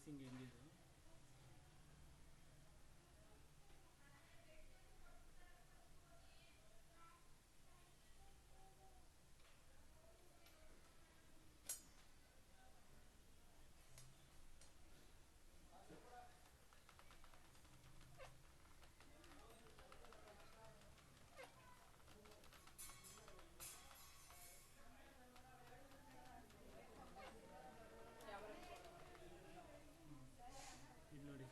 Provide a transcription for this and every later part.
Spacing ಹೆಂಗಿದು ಇದು ನೋಡಿ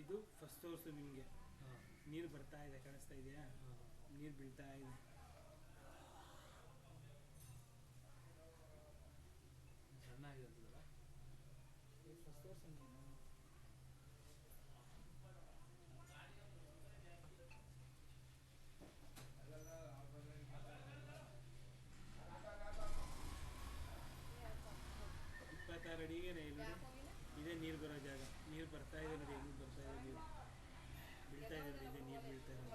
ಇದು ಫಸ್ಟ್ ಸೋರ್ಸು ನಿಮಗೆ ನೀರು ಬರ್ತಾ ಇದೆ ಕಾಣಿಸ್ತಾ ಇದೆಯಾ ನೀರು ಬೀಳ್ತಾ ಇದೆ ಸಣ್ಣ ಆಗಿದೆ ಅಂತದಲ್ಲ ಫಸ್ಟ್ ಸೋರ್ಸ್ ಇಪ್ಪತ್ತಾರು ಅಡಿಗೆ ನೋಡಿ ಇದೇ ನೀರು ಬರೋ ಜಾಗ ನೀರು ಬರ್ತಾ ಇದೆ ನೋಡಿ ಹೆಂಗೆ ಬರ್ತಾ ಇದೆ ನೀರು ಬೀಳ್ತಾ ಇದೆ ನೋಡಿ ಇದೇ ನೀರು ಬೀಳ್ತಾ ಇದೆ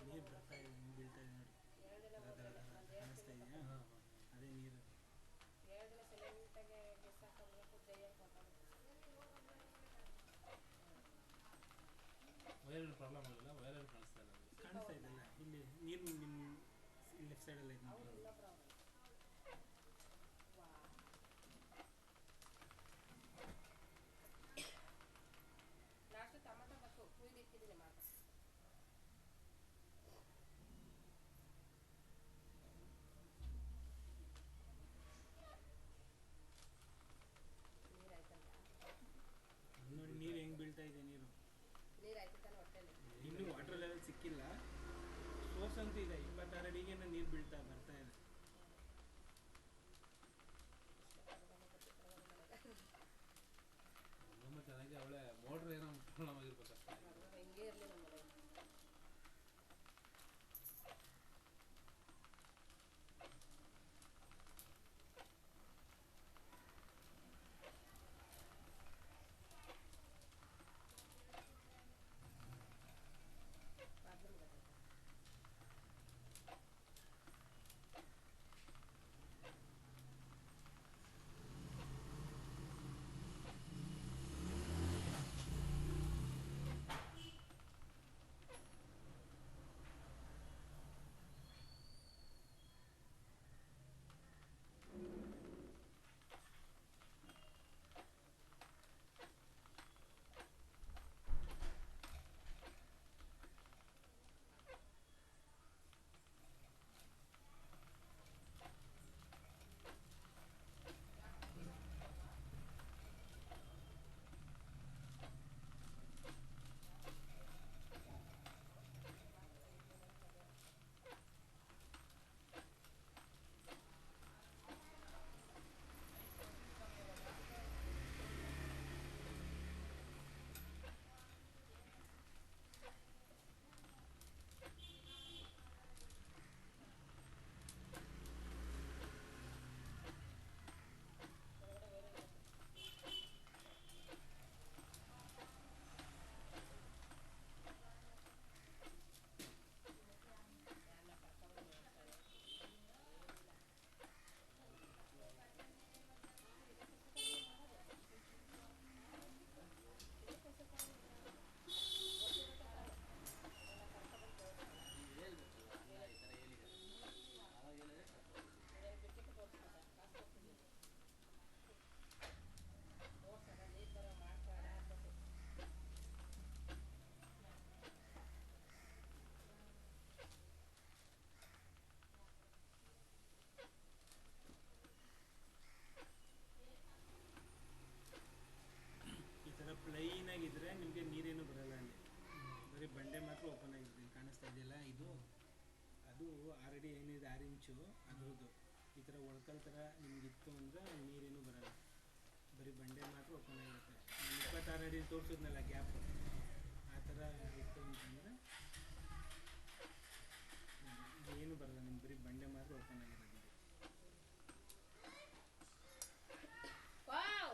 ನೀರು ಬರ್ತಾ ಇದೆ ಹಿಂಗೆ ಬೀಳ್ತಾ ಇದೆ ನೋಡಿ ಕಾಣಿಸ್ತಾ ಇದೆಯಾ ಅದೇ ನೀರು ವೈರಲ್ಲಿ ಪ್ರಾಬ್ಲಮ್ ಆಗಿಲ್ಲ ವೈರಲ್ಲಿ ಕಾಣಿಸ್ತಾ ಇದೆಯಲ್ಲ ಇಲ್ಲಿ ನೀರು ನಿಮ್ಮ ಲೆಫ್ಟ್ ಸೈಡಲ್ಲಿ ಐತೆ ನೋಡಿ ಲಾಸ್ಟ್ ಟೊಮೆಟೊ ಬೇಕು ಕುಯ್ದಿಕ್ಕಿದ್ದೀನಿ ಮಾತ್ರ ನೋಡಿ ನೀರು ಹೆಂಗೆ ಬೀಳ್ತಾ ಇದೆ ನೀರು ನೀರಾಯ್ತು ತಾನೆ ಹೊಟ್ಟೆಲಿ ಇನ್ನೂ ವಾಟರ್ ಲೆವೆಲ್ ಸಿಕ್ಕಿಲ್ಲ ಸೋರ್ಸ್ ಅಂತೂ ಇದೆ 26 ಅಡಿಗೆ ನೀರು ಬರ್ತಾ ಇದೆ ಚೆನ್ನಾಗಿ ಅವಳೆ ಮೋಟ್ರ್ ಏನೋ ಪ್ರಾಬ್ಲಮ್ ಆಗಿರ್ಬೇಕು ಅಷ್ಟೇ ಹಿಂಗೆ ಇರಲಿ ನಮ್ಮ ಮನೆ ಪ್ರಾಬ್ಲಮ್ ಗೊತ್ತಾಯ್ತು ಈ ಥರ ಪ್ಲೈನ್ ಆಗಿದ್ರೆ ನಿಮಗೆ ನೀರೇನು ಬರಲ್ಲ ಅಲ್ಲಿ ಬರೀ ಬಂಡೆ ಮಾತ್ರ ಓಪನ್ ಆಗಿರುತ್ತೆ ಕಾಣಿಸ್ತಾ ಇದೆಯಲ್ಲ ಇದು ಅದು 6 ಅಡಿ ಏನಿದೆ 6 ಇಂಚು ಅದ್ರದ್ದು ಈ ಥರ ಒಳ್ಕಲ್ ಥರ ನಿಮ್ಗಿತ್ತು ಅಂದರೆ ನೀರೇನು ಬರಲ್ಲ ಬರೀ ಬಂಡೆ ಮಾತ್ರ ಓಪನ್ ಆಗಿರುತ್ತೆ 26 ಅಡಿ ತೋರಿಸಿದ್ನಲ್ಲ ಗ್ಯಾಪ್ ಆ ಥರ ಇತ್ತು ಅಂತಂದರೆ ಏನು ಬರಲ್ಲ, ನಿಮ್ಗೆ ಬರೀ ಬಂಡೆ ಮಾತ್ರ ಓಪನ್ ಆಗಿರೋದು ಇದು. ವಾವ್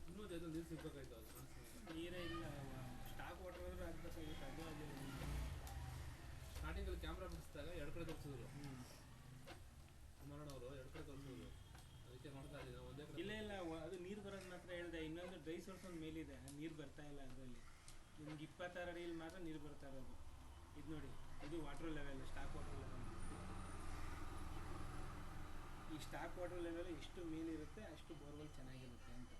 ಇನ್ನೂ ಅದು ನೀರು ಸಿಗ್ಬೇಕಾಯ್ತು ಅದು ಕಾಣಿಸ್ತಾ ನೀರೇ ಇಲ್ಲ, ಸ್ಟಾಕ್ ವಾಟರ್ ಆದರೂ ಹಾಕ್ಬೇಕಾಗಿತ್ತು, ಅದು ಆಗಿಲ್ಲ ನಿಮ್ಗೆ. ಸ್ಟಾರ್ಟಿಂಗಲ್ಲಿ ಕ್ಯಾಮ್ರಾ ಬಿಡಿಸಿದಾಗ ಎರಡು ಕಡೆ ತೋರಿಸಿದ್ರು ಹ್ಞೂ ಕುಮಾರಣ್ಣವರು, ಎರಡು ಕಡೆ ತೋರಿಸಿದ್ರು. ಅದಕ್ಕೆ ನೋಡ್ತಾ ಇದ್ದೀವಿ ನಾವು ಒಂದೇ ಇಲ್ಲ ಕಡೆ. ಇಲ್ಲ ಅದು ನೀರು ಬರೋದು ಮಾತ್ರ ಹೇಳಿದೆ. ಇನ್ನೊಂದು ಡ್ರೈ ಸೋರ್ಸ್ ಒಂದು ಮೇಲಿದೆ, ನೀರು ಬರ್ತಾ ಇಲ್ಲ ಅದರಲ್ಲಿ. ನಿಮ್ಗೆ 26 ಅಡಿಯಲ್ಲಿ ಮಾತ್ರ ನೀರು ಬರ್ತಾ ಇರೋದು. ಇದು ನೋಡಿ, ಇದು water level, stock water level. ಈ ಸ್ಟಾಕ್ ವಾಟರ್ ಲೆವೆಲ್ ಎಷ್ಟು ಮೇಲಿರುತ್ತೆ ಅಷ್ಟು ಬೋರ್ವೆಲ್ ಚೆನ್ನಾಗಿರುತ್ತೆ ಅಂತ.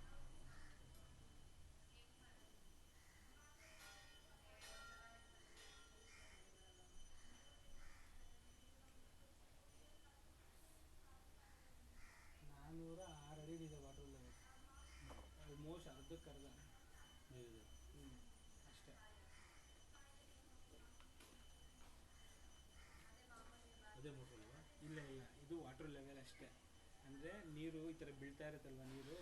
ನಾನ್ನೂರ 6 ಅಡಿ ಇದೆ ವಾಟರ್ ಲೆವೆಲ್, ಆಲ್ಮೋಸ್ಟ್ ಅರ್ಧಕ್ಕೆ ಅರ್ಧ. ನೀರಿದೆ. ಅಷ್ಟೇ. ಅದೇ ಮೋಟ್ರ್ ಅಲ್ವಾ? ಇಲ್ಲ ಇಲ್ಲ, ಇದು ವಾಟರ್ ಲೆವೆಲ್ ಅಷ್ಟೇ. ಅಂದರೆ ನೀರು ಈ ಥರ ಬೀಳ್ತಾ ಇರುತ್ತಲ್ವ ನೀರು,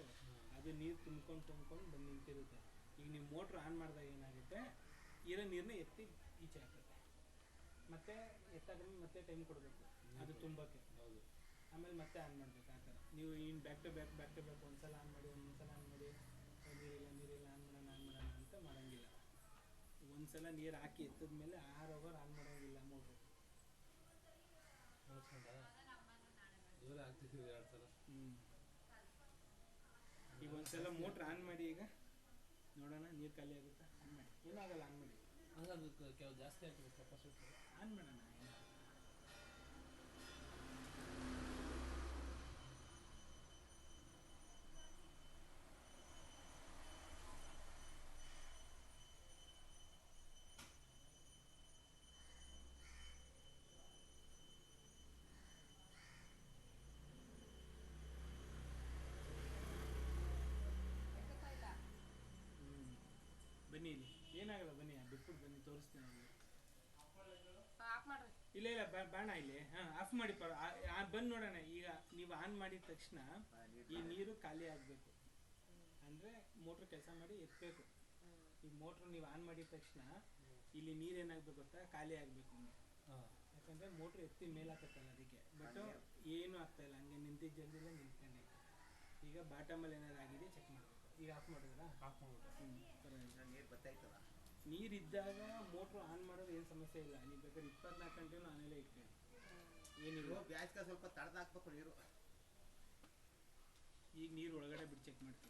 ಅದು ನೀರು ತುಂಬ್ಕೊಂಡು ಬಂದು ನಿಂತಿರುತ್ತೆ. ಈಗ ನೀವು ಮೋಟ್ರ್ ಆನ್ ಮಾಡಿದಾಗ ಏನಾಗುತ್ತೆ, ಇರೋ ನೀರನ್ನ ಎತ್ತಿ ಈಚೆ ಹಾಕುತ್ತೆ. ಮತ್ತೆ ಎತ್ತಾದ್ಮೇಲೆ ಮತ್ತೆ ಟೈಮ್ ಕೊಡಬೇಕು ಅದು ತುಂಬಕ್ಕೆ. ಹೌದು. ಆಮೇಲೆ ಮತ್ತೆ ಆನ್ ಮಾಡಬೇಕು. ಆ ಥರ ನೀವು ಇನ್ನು ಬ್ಯಾಕ್ ಟು ಬ್ಯಾಕ್ ಒಂದ್ಸಲ ಆನ್ ಮಾಡಿ ಒಂದ್ಸಲ ಆನ್ ಮಾಡಿ, ನೀರಿಲ್ಲ ಆನ್ ಮಾಡೋಣ ಅಂತ ಮಾಡೋಂಗಿಲ್ಲ. ಒಂದ್ಸಲ ನೀರು ಹಾಕಿ ಎತ್ತಿದ್ಮೇಲೆ 6 ಅವರ್ ಆನ್ ಮಾಡೋಂಗಿಲ್ಲ ಮೋಟ್ರು. ನೋಡ್ಕೊಂಡ ಇವರೇ ಆಗ್ತಿದ್ದೀವಿ 2 ಸಲ. ಈಗ ಒಂದ್ಸಲ ಮೋಟ್ರ್ ಆನ್ ಮಾಡಿ, ಈಗ ನೋಡೋಣ ನೀರು ಖಾಲಿ ಆಗುತ್ತಾ. ಆನ್ ಮಾಡಿ, ಏನಾಗಲ್ಲ, ಆನ್ ಮಾಡಿ. ಹಂಗೆ ಅದು ಕೆಲವು ಜಾಸ್ತಿ ಆಗ್ತದೆ ಕೆಪಾಸಿಟಿ. ಆನ್ ಮಾಡೋಣ. ಎತ್ತುತ್ತಾ ಇಲ್ಲ. ಬನ್ನಿ ಇಲ್ಲಿ, ಏನಾಗಲ್ಲ, ಬನ್ನಿ ಬಿಟ್ಬಿಟ್ಟು ಬನ್ನಿ, ತೋರಿಸ್ತೀನಿ ಅವ್ರಿಗೆ. ಆಫ್ ಮಾಡ್ರಿ. ಇಲ್ಲ ಇಲ್ಲ, ಬಾಣ ಇಲ್ಲಿ. ಹಾಂ, ಆಫ್ ಮಾಡಿ. ಬಂದು ನೋಡೋಣ. ಈಗ ನೀವು ಆನ್ ಮಾಡಿದ ತಕ್ಷಣ ಈ ನೀರು ಖಾಲಿ ಆಗಬೇಕು. ಅಂದರೆ ಮೋಟ್ರ್ ಕೆಲಸ ಮಾಡಿ ಎತ್ತಬೇಕು. ಈ ಮೋಟ್ರ್ ನೀವು ಆನ್ ಮಾಡಿದ ತಕ್ಷಣ ಇಲ್ಲಿ ನೀರು ಏನಾಗಬೇಕು ಗೊತ್ತಾ, ಖಾಲಿ ಆಗಬೇಕು. ಹಾಂ. ಯಾಕಂದರೆ ಮೋಟ್ರ್ ಎತ್ತಿ ಮೇಲೆ ಹಾಕತ್ತಲ್ಲ ಅದಕ್ಕೆ. ಬಟ್ ಏನೂ ಆಗ್ತಾಯಿಲ್ಲ, ಹಂಗೆ ನಿಂತಿದ್ದ ಜಲ್ದಿಲ್ಲ ನಿಂತ್ಕೊಂಡೆ. ಈಗ ಬಾಟಮಲ್ಲಿ ಏನಾದ್ರು ಆಗಿದೆ ಚೆಕ್ ಮಾಡಬೇಕು. ಈಗ ಆಫ್ ಮಾಡಿದ್ರಾ? ಆಫ್ ಮಾಡ್ಬಿಟ್ಟು ಪರವಾಗಿಲ್ಲ. ನೀರು ಬರ್ತಾಯ್ತದ. ನೀರಿದ್ದಾಗ ಮೋಟ್ರ್ ಆನ್ ಮಾಡೋದು ಏನು ಸಮಸ್ಯೆ ಇಲ್ಲ. ನೀವು ಬೇಕಾದ್ರೆ 24 ಗಂಟೆನೂ ಆನೇಲೇ ಇಟ್ಕೊಳ್ಳಿ, ಏನಿಲ್ಲ. ಬ್ಯಾಸ್ಗೆ ಸ್ವಲ್ಪ ತಡೆದು ಹಾಕ್ಬೇಕು ನೀರು. ಈಗ ನೀರು ಒಳಗಡೆ ಬಿಟ್ಟು ಚೆಕ್ ಮಾಡ್ತೀನಿ.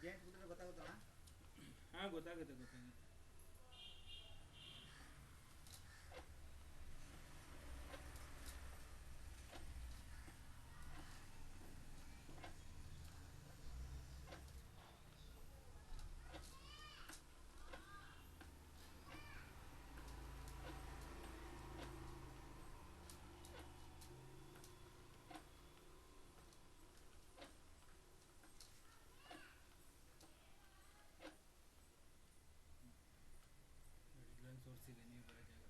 ಜೇಂಟ್ ಬಿಟ್ಟರೆ ಗೊತ್ತಾಗುತ್ತಲ್ಲ. ಹಾಂ, ಗೊತ್ತಾಗುತ್ತೆ. ಸೋರ್ಸ್ ಇದೆ ನೀರು ಬರೋ ಜಾಗ.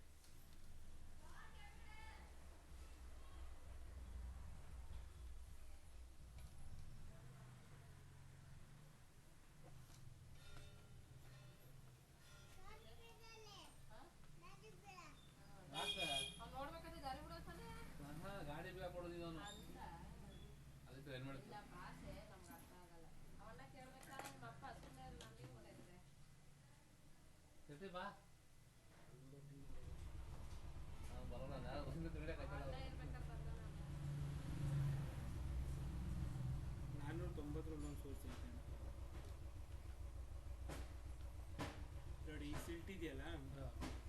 ಜೊತೆ ಬಾ ಬರೋಣ ನಾನು ಬಂದು ತಿನ್ನಕ್ಕಾಗಲ್ಲ. ಅಣ್ಣ ಇರ್ಬೇಕಾದ್ರೆ ಬಂದ ನಾನು 490ರಲ್ಲಿ ಒಂದು ಸೋರ್ಸ್ ಐತೆ ನೋಡಿ. ಈ ಸಿಲ್ಟ್ ಇದೆಯಲ್ಲ,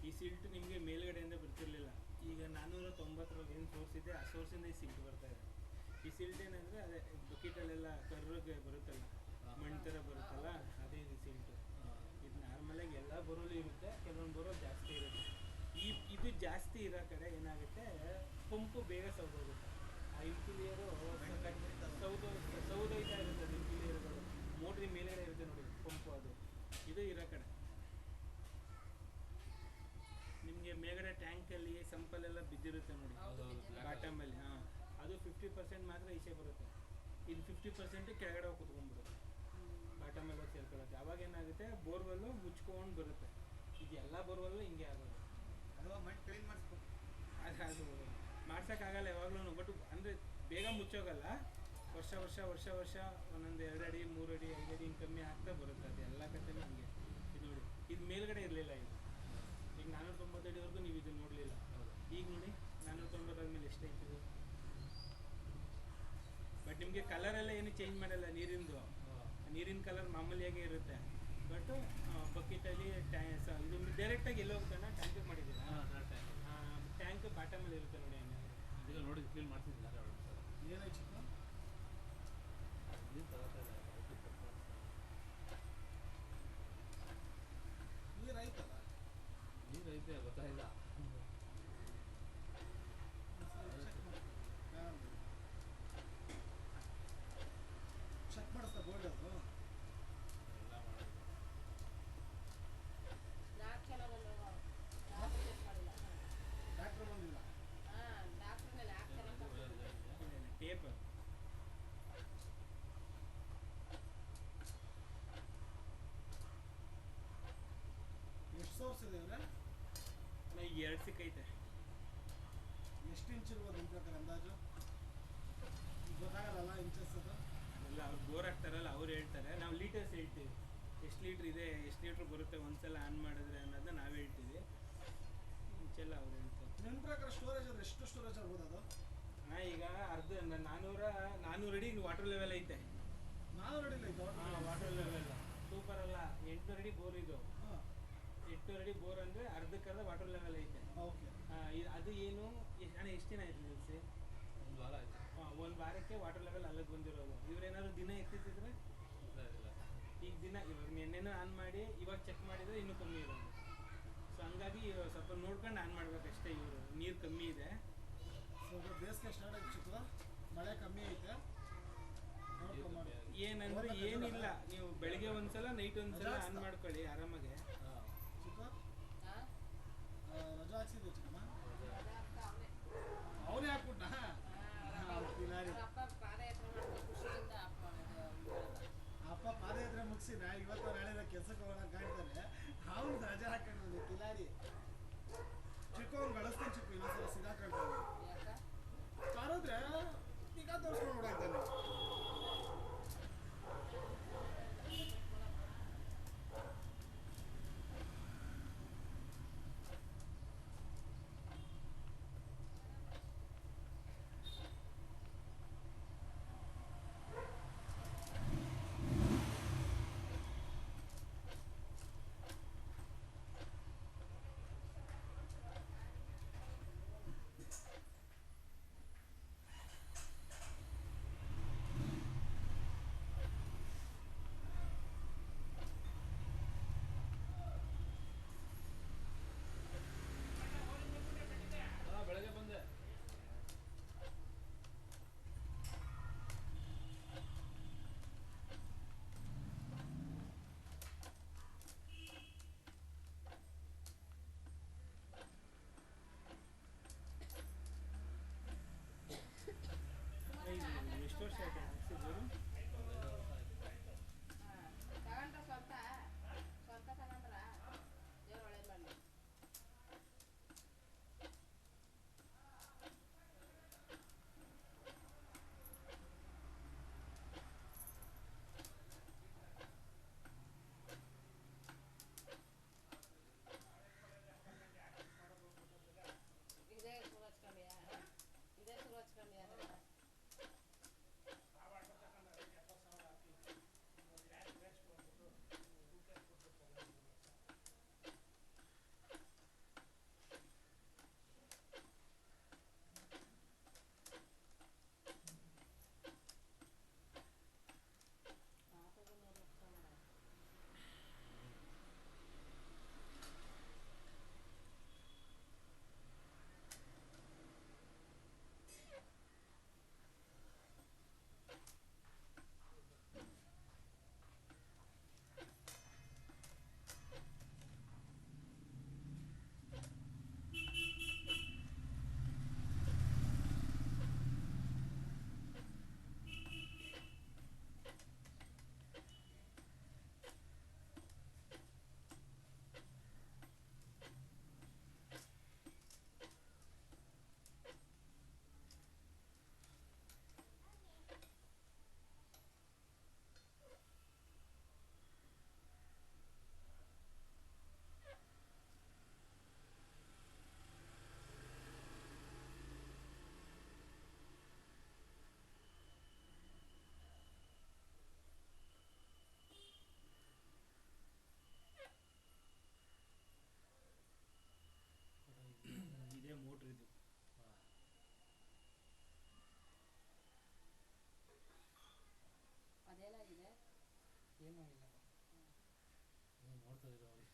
ಈ ಸಿಲ್ಟ್ ನಿಮಗೆ ಮೇಲ್ಗಡೆಯಿಂದ ಬರ್ತಿರ್ಲಿಲ್ಲ. ಈಗ 490ರಲ್ಲಿ ಏನು ಸೋರ್ಸ್ ಇದೆ ಆ ಸೋರ್ಸಿಂದ ಈ ಸಿಲ್ಟ್ ಬರ್ತಾ ಇದೆ. ಈ ಸಿಲ್ಟ್ ಏನಂದರೆ ಅದೇ ಬಕೆಟಲ್ಲೆಲ್ಲ ಕರ್ರಗೆ ಬರುತ್ತಲ್ಲ, ಮಣ್ಣು ಥರ ಬರುತ್ತಲ್ಲ, ಅದೇ ಇದು ಸಿಲ್ಟು. ಇದು ನಾರ್ಮಲಾಗಿ ಎಲ್ಲ ಬೋರಲ್ಲಿ ಇರುತ್ತೆ, ಕೆಲವೊಂದು ಬೋರಲ್ಲಿ ಜಾಸ್ತಿ ಇರುತ್ತೆ. ಇದು ಜಾಸ್ತಿ ಇರೋ ಕಡೆ ಏನಾಗುತ್ತೆ, ಪಂಪು ಬೇಗ ಸೌದೋಗುತ್ತೆ. ಆ ಇಂಪಿಲಿಯರು ಸೌದೋಯ್ತಾ ಇರುತ್ತೆ. ಅದು ಇಂಪಿಲಿಯರ್ಗಳು ಮೋಟ್ರಿ ಮೇಲ್ಗಡೆ ಇರುತ್ತೆ ನೋಡಿ ಪಂಪು, ಅದು ಇದು ಇರೋ ಕಡೆ. ನಿಮಗೆ ಮೇಲ್ಗಡೆ ಟ್ಯಾಂಕಲ್ಲಿ ಸಂಪಲ್ಲೆಲ್ಲ ಬಿದ್ದಿರುತ್ತೆ ನೋಡಿ ಬಾಟಮಲ್ಲಿ, ಹಾಂ, ಅದು 50% ಮಾತ್ರ ಈಚೆ ಬರುತ್ತೆ. ಇನ್ನು 50% ಕೆಳಗಡೆ ಹೋಗಿ ಕುತ್ಕೊಂಡ್ಬಿಡುತ್ತೆ, ಬಾಟಮೆಲ್ಲ ಸೇರ್ಕೊಳ್ಳುತ್ತೆ. ಅವಾಗ ಏನಾಗುತ್ತೆ, ಬೋರ್ವೆಲ್ಲು ಮುಚ್ಕೊಂಡು ಬರುತ್ತೆ. ಇದು ಎಲ್ಲ ಬೋರ್ವೆಲ್ಲು ಹಿಂಗೆ ಆಗೋದು. ಅಥವಾ ಮಣ್ಣು ಕ್ಲೀನ್ ಮಾಡಿಸ್ಬೇಕು. ಅದು ಮಾಡ್ಸೋಕ್ಕಾಗಲ್ಲ ಯಾವಾಗಲೂ. ಬಟ್ ಅಂದರೆ ಬೇಗ ಮುಚ್ಚೋಗಲ್ಲ. ವರ್ಷ ಒಂದೊಂದು 2 ಅಡಿ 3 ಅಡಿ 5 ಅಡಿ ಹಿಂಗೆ ಕಮ್ಮಿ ಆಗ್ತಾ ಬರುತ್ತೆ. ಅದು ಎಲ್ಲ ಕಥೆನೂ ಹಿಂಗೆ. ಇದು ನೋಡಿ, ಇದು ಮೇಲ್ಗಡೆ ಇರಲಿಲ್ಲ. ಇದು ಈಗ 490 ಅಡಿವರೆಗೂ ನೀವು ಇದು ನೋಡಲಿಲ್ಲ. ಈಗ ನೋಡಿ 490 ಆದಮೇಲೆ ಎಷ್ಟೈತೆ ಇದು. ಬಟ್ ನಿಮಗೆ ಕಲರೆಲ್ಲ ಏನು ಚೇಂಜ್ ಮಾಡಲ್ಲ. ನೀರಿನ ಕಲರ್ ಮಾಮೂಲಿಯಾಗೇ ಇರುತ್ತೆ. ಬಟ್ ಬಕೆಟಲ್ಲಿ ಇದು ಡೈರೆಕ್ಟಾಗಿ ಎಲ್ಲೋ ಹೋಗ್ತಾನೆ ಟ್ಯಾಂಕಿಗೆ ಮಾಡಿದ್ದೀರಾ? ಟ್ಯಾಂಕ್ ಬಾಟಮಲ್ಲಿ ಇರುತ್ತೆ ನೋಡಿ. ಈಗ ನೋಡಿ ಕ್ಲೀನ್ ಮಾಡ್ತಿದ್ದಿಲ್ಲ ಏನಾಯ್ತು ಚಿಕ್ಕ ನೀರು ತಗೋತಾ ಇಲ್ಲ. ನೀರು ಆಯ್ತಲ್ಲ, ನೀರು ಐತೆ ಗೊತ್ತಾಯಿಲ್ಲ. ಚೆಕ್ ಮಾಡಿಸ್ತಾ ಬೋರ್ಡ್ ಅದು ಎಲ್ಲ ಮಾಡೋದು. 4 ಜನ ಬಂದವರು. ಡಾಕ್ಟ್ರು ಚೆಕ್ ಮಾಡಿಲ್ಲ. ಡಾಕ್ಟ್ರ್ ಬಂದಿಲ್ಲ. ಡಾಕ್ಟ್ರ್ ಮೇಲೆ 4 ಜನ ಬಂದ್ರು. ಟೇಪ್ ಎಷ್ಟು ಸೋರ್ಸ್ ಇದೆ ಅಂದರೆ ಈಗ 2 ಸಿಕ್ಕೈತೆ. ಎಷ್ಟು ಇಂಚ್ ಇರ್ಬೋದು ನಿಮ್ಮ ಪ್ರಕಾರ ಅಂದಾಜು? ಗೊತ್ತಾಗಲ್ಲ ಇಂಚಸ್ ಅದು. ಎಲ್ಲ ಅವ್ರು ಬೋರ್ ಹಾಕ್ತಾರಲ್ಲ ಅವ್ರು ಹೇಳ್ತಾರೆ. ನಾವು ಲೀಟರ್ಸ್ ಹೇಳ್ತೀವಿ, ಎಷ್ಟು ಲೀಟ್ರ್ ಇದೆ, ಎಷ್ಟು ಲೀಟ್ರ್ ಬರುತ್ತೆ ಒಂದ್ಸಲ ಆನ್ ಮಾಡಿದ್ರೆ ಅನ್ನೋದನ್ನ ನಾವು ಹೇಳ್ತೀವಿ. ಇಂಚೆಲ್ಲ ಅವ್ರು ಹೇಳ್ತಾರೆ. ನಿಮ್ಮ ಪ್ರಕಾರ ಸ್ಟೋರೇಜ್ ಅಂದ್ರೆ ಎಷ್ಟು ಸ್ಟೋರೇಜ್ ಆಗ್ಬೋದು ಅದು? ಈಗ ಅರ್ಧ 400 ಅಡಿ ವಾಟರ್ ಲೆವೆಲ್ ಐತೆ. 400 ಅಡಿ ಐತೆ ಹಾಂ, ವಾಟರ್ ಲೆವೆಲ್ ಸೂಪರ್ ಅಲ್ಲ. 800 ಅಡಿ ಬೋರ್ ಇದು. ಹಾಂ 800 ಅಡಿ ಬೋರ್ ಅಂದರೆ ಅರ್ಧಕ್ಕರ್ಧ ವಾಟರ್ ಲೆವೆಲ್ ಐತೆ. ಓಕೆ. ಅದು ಏನು ಅಣ್ಣ ಎಷ್ಟು ದಿನ ಆಯ್ತು ನಿಲ್ಲಿಸಿ? ಒಂದು ವಾರ ಆಯ್ತು. ಒಂದು ವಾರಕ್ಕೆ ವಾಟರ್ ಲೆವೆಲ್ ಅಲ್ಲಿಗೆ ಬಂದಿರೋದು. ಇವ್ರೇನಾದ್ರು ದಿನ ಎತ್ತಿದ್ರೆ ಗೊತ್ತಾಯಿಲ್ಲ. ಈಗ ದಿನ ಇವಾಗ ನಿನ್ನೆನೂ ಆನ್ ಮಾಡಿ ಇವಾಗ ಚೆಕ್ ಮಾಡಿದರೆ ಇನ್ನೂ ಕಮ್ಮಿ ಇರೋದು. ಸೊ ಹಂಗಾಗಿ ಇವಾಗ ಸ್ವಲ್ಪ ನೋಡ್ಕೊಂಡು ಆನ್ ಮಾಡ್ಬೇಕಷ್ಟೇ. ಇವರು ನೀರು ಕಮ್ಮಿ ಇದೆ. ಸ್ವಲ್ಪ ಬೇಸಿಗೆ ಸ್ಟಾರ್ಟ್ ಆಗಿ ಚಿಕ್ಕ ಮಳೆ ಕಮ್ಮಿ ಐತೆ, ನೋಡ್ಕೊಂಡು ಮಾಡಿ. ಏನಂದ್ರೆ ಏನಿಲ್ಲ, ನೀವು ಬೆಳಿಗ್ಗೆ ಒಂದ್ಸಲ ನೈಟ್ ಒಂದ್ಸಲ ಆನ್ ಮಾಡ್ಕೊಳ್ಳಿ ಆರಾಮಾಗೆ. ಹಾಂ ಚಿಕ್ಕ ಹಾಂ ರಜಾ ಹಾಕ್ಸಿದ್ದೆ ಚಿಕ್ಕಮ್ಮ, ಅವನೇ ಅವನೇ ಹಾಕ್ಬಿಟ್ಟ. ಅಪ್ಪ ಪಾದಯಾತ್ರೆ ಮಾಡ್ಕೊಂಡು ಖುಷಿಯಿಂದ ಅಪ್ಪ ಪಾದಯಾತ್ರೆ ಮುಗಿಸಿ ಇವತ್ತು ನಾಳೆ ಕೆಲಸಕ್ಕೆ ಹೋಗೋಣ ಕಾಣ್ತಾನೆ. ಅವನು ರಜಾ ಹಾಕೊಂಡು ಕಿಲಾಡಿ ಚಿಕ್ಕ ಅವ್ನು ಗಳಿಸ್ತಾನೆ. ಚಿಕ್ಕ ಇನ್ನೊಂದ್ಸಲ ಸಿಗಾಕೊಂಡ್ತಾನೆ. ಯಾಕ ಕಾರೋದ್ರೆ ಈಗ ತೋರಿಸ್ಕೊಂಡು ಓಡಾಯ್ತಾನೆ. ಏನೂ ಇಲ್ಲ. ನೋಡ್ತಾ ಇದ್ದೀರಾ ಅವ್ರಿಗೆ.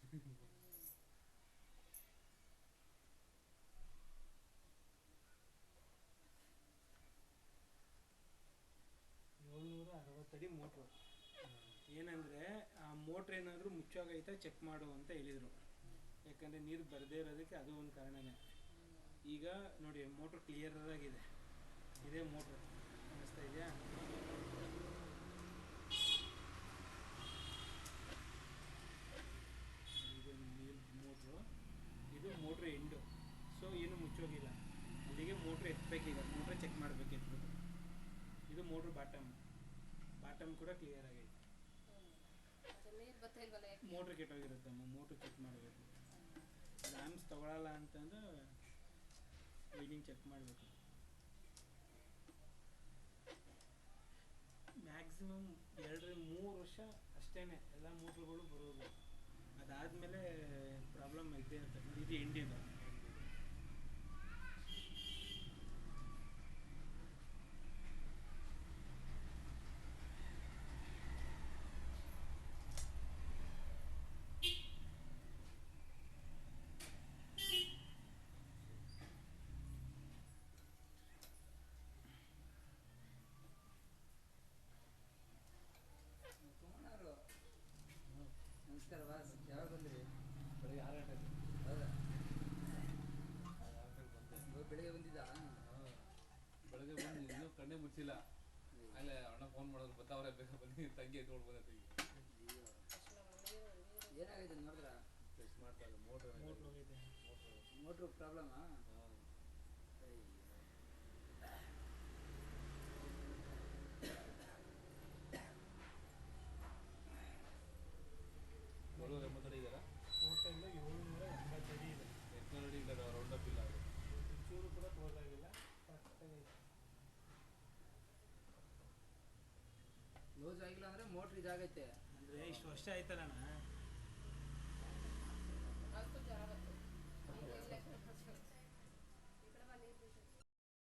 760 ಅಡಿ ಮೋಟ್ರು. ಏನಂದರೆ ಆ ಮೋಟ್ರ್ ಏನಾದರೂ ಮುಚ್ಚೋಗೈತಾ ಚೆಕ್ ಮಾಡು ಅಂತ ಹೇಳಿದರು. ಯಾಕಂದರೆ ನೀರು ಬರದೇ ಇರೋದಕ್ಕೆ ಅದು ಒಂದು ಕಾರಣನೇ. ಈಗ ನೋಡಿ ಮೋಟ್ರ್ ಕ್ಲಿಯರಾಗಿದೆ. ಇದೇ ಮೋಟ್ರು ಕಾಣಿಸ್ತಾ ಇದೆಯಾ? ಇದು ನೀರು ಮೋಟ್ರು, ಇದು ಮೋಟ್ರ್ ಎಂಡು. ಸೊ ಏನು ಮುಚ್ಚೋಗಿಲ್ಲ. ಅಲ್ಲಿಗೆ ಮೋಟ್ರ್ ಎತ್ತಬೇಕೀಗ, ಮೋಟ್ರ್ ಚೆಕ್ ಮಾಡಬೇಕು ಎತ್ಬಿಟ್ಟು. ಇದು ಮೋಟ್ರ್ ಬಾಟಮ್ ಕೂಡ ಕ್ಲಿಯರ್ ಆಗೈತೆ. ಅದು ನೀರು ಬರ್ತಾ ಇಲ್ವಲ್ಲ ಯಾಕೆ? ಮೋಟ್ರ್ ಕೆಟ್ಟೋಗಿರುತ್ತಮ್ಮ, ಮೋಟ್ರ್ ಚೆಕ್ ಮಾಡಬೇಕು. ಲ್ಯಾಂಪ್ಸ್ ತೊಗೊಳಲ್ಲ ಅಂತಂದು ರೀಡಿಂಗ್ ಚೆಕ್ ಮಾಡಬೇಕು. ಮ್ಯಾಕ್ಸಿಮಮ್ 2-3 ವರ್ಷ ಅಷ್ಟೇ ಎಲ್ಲ ಮೋಟ್ರುಗಳು ಬರೋದು. ಅದಾದಮೇಲೆ ಪ್ರಾಬ್ಲಮ್ ಇದ್ದೇ ಇರುತ್ತೆ. ಇದು ಎಂಡಿದು. ನಮಸ್ಕಾರ ಬಾಸ್, ಯಾವಾಗ ಬಂದ್ರಿ? ಬೆಳಿಗ್ಗೆ 6 ಗಂಟೆಗೆ. ಹೌದಾ? 6 ಗಂಟೆಗೆ ಬಂದೆ. ಬೆಳಿಗ್ಗೆ ಬಂದಿದ್ದಾ? ಬೆಳಗ್ಗೆ ಬಂದು ಇನ್ನೂ ಕಣ್ಣೇ ಮುಚ್ಚಿಲ್ಲ. ಆಗಲೇ ಅಣ್ಣ ಫೋನ್ ಮಾಡೋದು ಬರ್ತಾವ್ರೆ, ಬೇಗ ಬನ್ನಿ ತಂಗಿ ಎತ್ಕೊಂಡು ಬಂದೆ ತಂಗಿ. ಏನಾಗಿದೆ ನೋಡಿದ್ರಾ? ಟೆಸ್ಟ್ ಮಾಡ್ತಾರೆ ಮೋಟ್ರ್ ಹೋಗಿದೆ. ಮೋಟ್ರು ಪ್ರಾಬ್ಲಮ್ಮಾ? ಏಳ್ನೂರ 80 ಅಡಿ ಇದೆಯಲ್ಲ? ಟೋಟಲ್ 780 ಅಡಿ ಇದೆ. 800 ಅಡಿ ಇಲ್ಲ, ರೌಂಡ್ ಅಪ್ ಇಲ್ಲ ಅದು. ಚೂರು ಕೂಡ ಕ್ಲೋಸ್ ಆಗಿಲ್ಲ, ಕರೆಕ್ಟಾಗಿದೆ. ಲೂಸ್ ಆಗಿಲ್ಲ ಅಂದರೆ ಮೋಟ್ರ್ ಇದಾಗೈತೆ. ಅಂದರೆ ಇಷ್ಟು ವರ್ಷ ಆಯ್ತಲ್ಲಣ್ಣ,